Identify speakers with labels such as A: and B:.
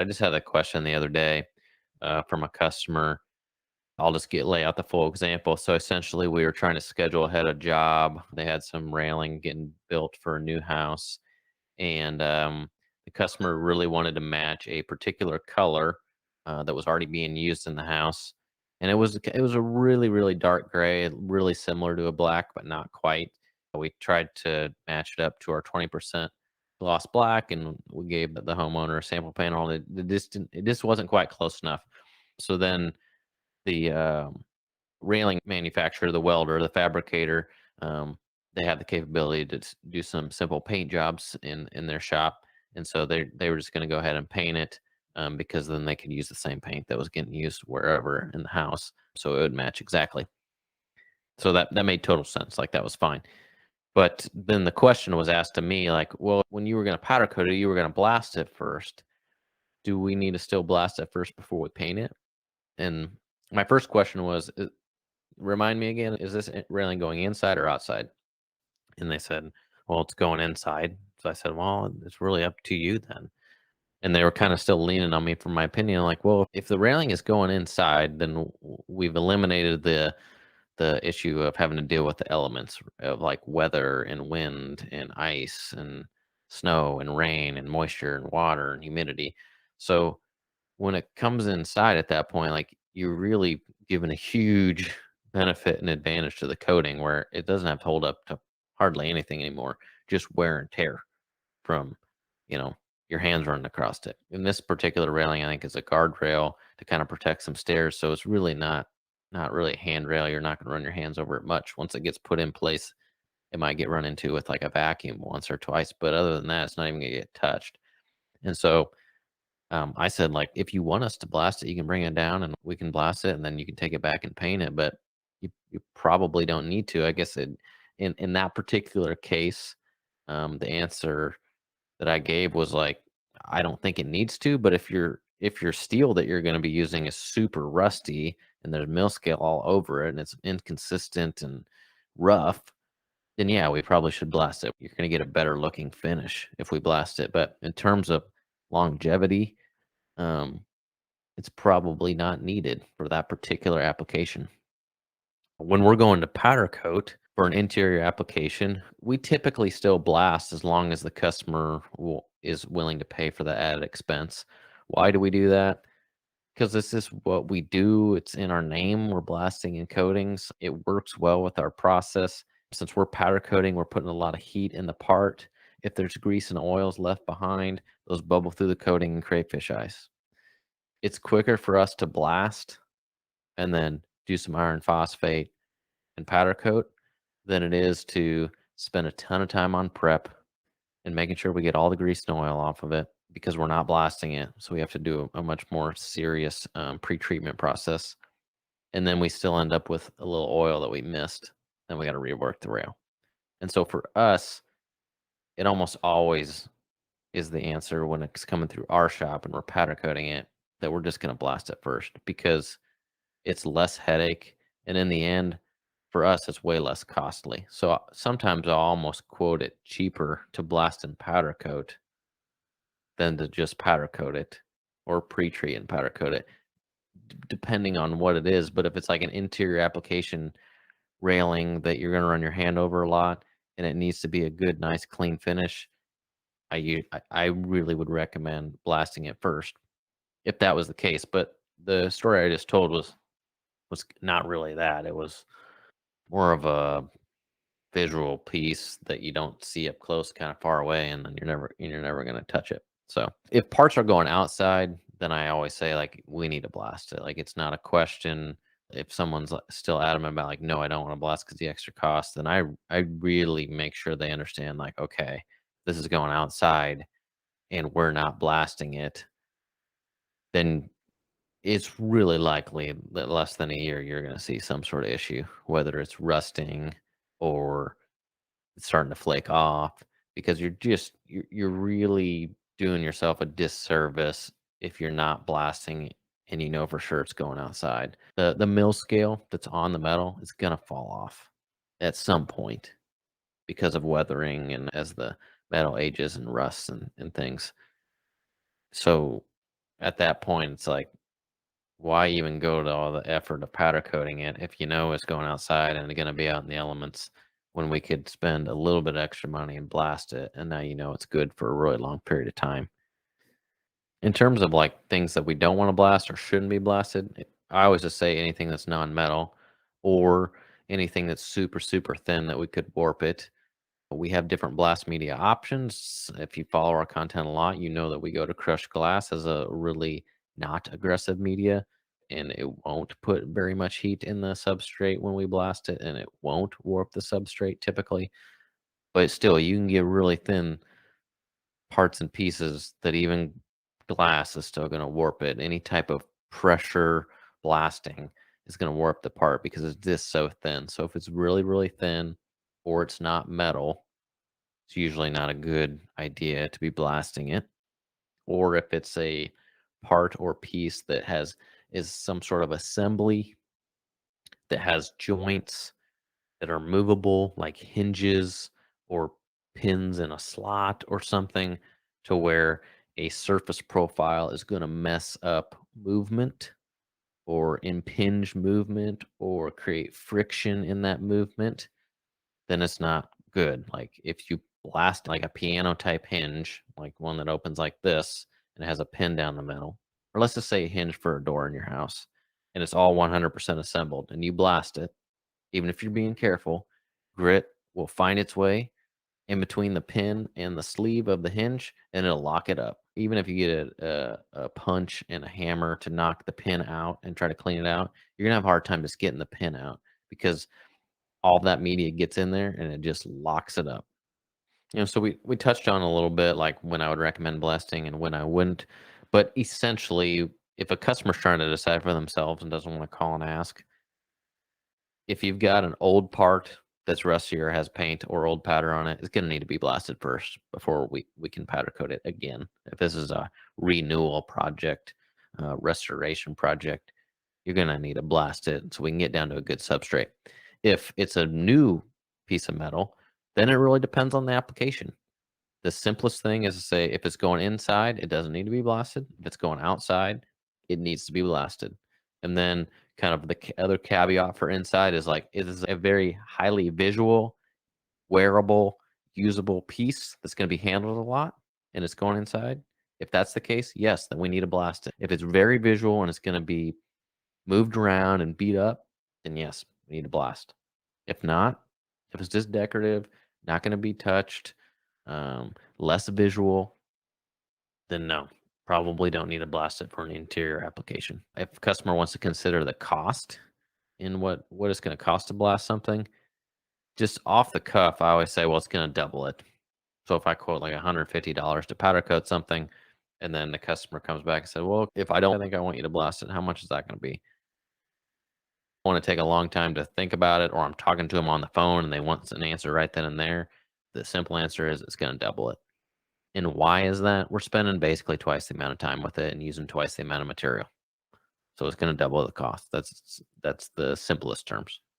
A: I just had a question the other day from a customer. I'll just lay out the full example. So essentially, we were trying to schedule ahead a job. They had some railing getting built for a new house, and the customer really wanted to match a particular color that was already being used in the house, and it was a really dark gray, really similar to a black, but not quite. We tried to match it up to our 20% gloss black, and we gave the homeowner a sample panel. It just wasn't quite close enough. So then the railing manufacturer, the welder, the fabricator, um, they have the capability to do some simple paint jobs in their shop, and so they were just going to go ahead and paint it because then they could use the same paint that was getting used wherever in the house, so it would match exactly. So that made total sense. Like that was fine. But then the question was asked to me, like, well, when you were going to powder coat it, you were going to blast it first. Do we need to still blast it first before we paint it? And my first question was, remind me again, is this railing going inside or outside? And they said, well, it's going inside. So I said, well, it's really up to you then. And they were kind of still leaning on me for my opinion. Like, well, if the railing is going inside, then we've eliminated the issue of having to deal with the elements of like weather and wind and ice and snow and rain and moisture and water and humidity. So when it comes inside at that point, like you're really giving a huge benefit and advantage to the coating where it doesn't have to hold up to hardly anything anymore, just wear and tear from, you know, your hands running across it. In this particular railing, I think is a guardrail to kind of protect some stairs. So it's really not really a handrail. You're not going to run your hands over it much. Once it gets put in place, it might get run into with like a vacuum once or twice. But other than that, it's not even going to get touched. And so I said, like, if you want us to blast it, you can bring it down and we can blast it, and then you can take it back and paint it. But you probably don't need to. I guess in that particular case, the answer that I gave was like, I don't think it needs to. But if your steel that you're going to be using is super rusty and there's mill scale all over it and it's inconsistent and rough, then yeah, we probably should blast it. You're going to get a better looking finish if we blast it. But in terms of longevity, um, it's probably not needed for that particular application. When we're going to powder coat for an interior application, we typically still blast as long as the customer is willing to pay for the added expense. Why do we do that? Because this is what we do. It's in our name. We're blasting and coatings. It works well with our process. Since we're powder coating, we're putting a lot of heat in the part. If there's grease and oils left behind, those bubble through the coating and create fish eyes. It's quicker for us to blast and then do some iron phosphate and powder coat than it is to spend a ton of time on prep and making sure we get all the grease and oil off of it because we're not blasting it. So we have to do a much more serious pre-treatment process. And then we still end up with a little oil that we missed. Then we got to rework the rail. And so for us, it almost always is the answer when it's coming through our shop and we're powder coating it that we're just going to blast it first because it's less headache. And in the end, for us, it's way less costly. So sometimes I'll almost quote it cheaper to blast and powder coat than to just powder coat it or pre-treat and powder coat it, depending on what it is. But if it's like an interior application railing that you're going to run your hand over a lot and it needs to be a good, nice, clean finish, I really would recommend blasting it first if that was the case. But the story I just told was not really that. It was more of a visual piece that you don't see up close, kind of far away, and then you're never going to touch it. So if parts are going outside, then I always say like we need to blast it. Like it's not a question. If someone's still adamant about like no, I don't want to blast because the extra cost, then I really make sure they understand like okay, this is going outside and we're not blasting it. Then it's really likely that less than a year you're going to see some sort of issue, whether it's rusting or it's starting to flake off because you're really doing yourself a disservice if you're not blasting and you know for sure it's going outside. The mill scale that's on the metal is gonna fall off at some point because of weathering and as the metal ages and rusts and things. So At that point, it's like, why even go to all the effort of powder coating it if you know it's going outside and going to be out in the elements when we could spend a little bit extra money and blast it, and now you know it's good for a really long period of time. In terms of like things that we don't want to blast or shouldn't be blasted, I always just say anything that's non-metal or anything that's super, super thin that we could warp it. We have different blast media options. If you follow our content a lot, you know that we go to crushed glass as a really not aggressive media, and it won't put very much heat in the substrate when we blast it, and it won't warp the substrate typically. But still, you can get really thin parts and pieces that even glass is still going to warp it. Any type of pressure blasting is going to warp the part because it's just so thin. So if it's really, really thin or it's not metal, it's usually not a good idea to be blasting it. Or if it's a part or piece that is some sort of assembly that has joints that are movable, like hinges or pins in a slot or something, to where a surface profile is going to mess up movement or impinge movement or create friction in that movement, then it's not good. Like if you blast like a piano type hinge, like one that opens like this and has a pin down the middle, or let's just say a hinge for a door in your house, and it's all 100% assembled, and you blast it, even if you're being careful, grit will find its way in between the pin and the sleeve of the hinge, and it'll lock it up. Even if you get a punch and a hammer to knock the pin out and try to clean it out, you're gonna have a hard time just getting the pin out because all that media gets in there and it just locks it up. So we touched on a little bit like when I would recommend blasting and when I wouldn't, but essentially, if a customer's trying to decide for themselves and doesn't want to call and ask, if you've got an old part that's rusty or has paint or old powder on it, it's going to need to be blasted first before we can powder coat it again. If this is a renewal project, restoration project, you're going to need to blast it so we can get down to a good substrate. If it's a new piece of metal, then it really depends on the application. The simplest thing is to say if it's going inside, it doesn't need to be blasted. If it's going outside, it needs to be blasted. And then kind of the other caveat for inside is like it is a very highly visual, wearable, usable piece that's going to be handled a lot and it's going inside. If that's the case, yes, then we need to blast it. If it's very visual and it's going to be moved around and beat up, then yes, we need to blast. If not, if it's just decorative, not going to be touched, less visual, then no, probably don't need to blast it for an interior application. If a customer wants to consider the cost in what it's going to cost to blast something, just off the cuff, I always say, well, it's going to double it. So if I quote like $150 to powder coat something, and then the customer comes back and said, well, if I don't think I want you to blast it, how much is that going to be? Want to take a long time to think about it, or I'm talking to them on the phone and they want an answer right then and there, the simple answer is it's going to double it. And why is that? We're spending basically twice the amount of time with it and using twice the amount of material. So it's going to double the cost. That's the simplest terms.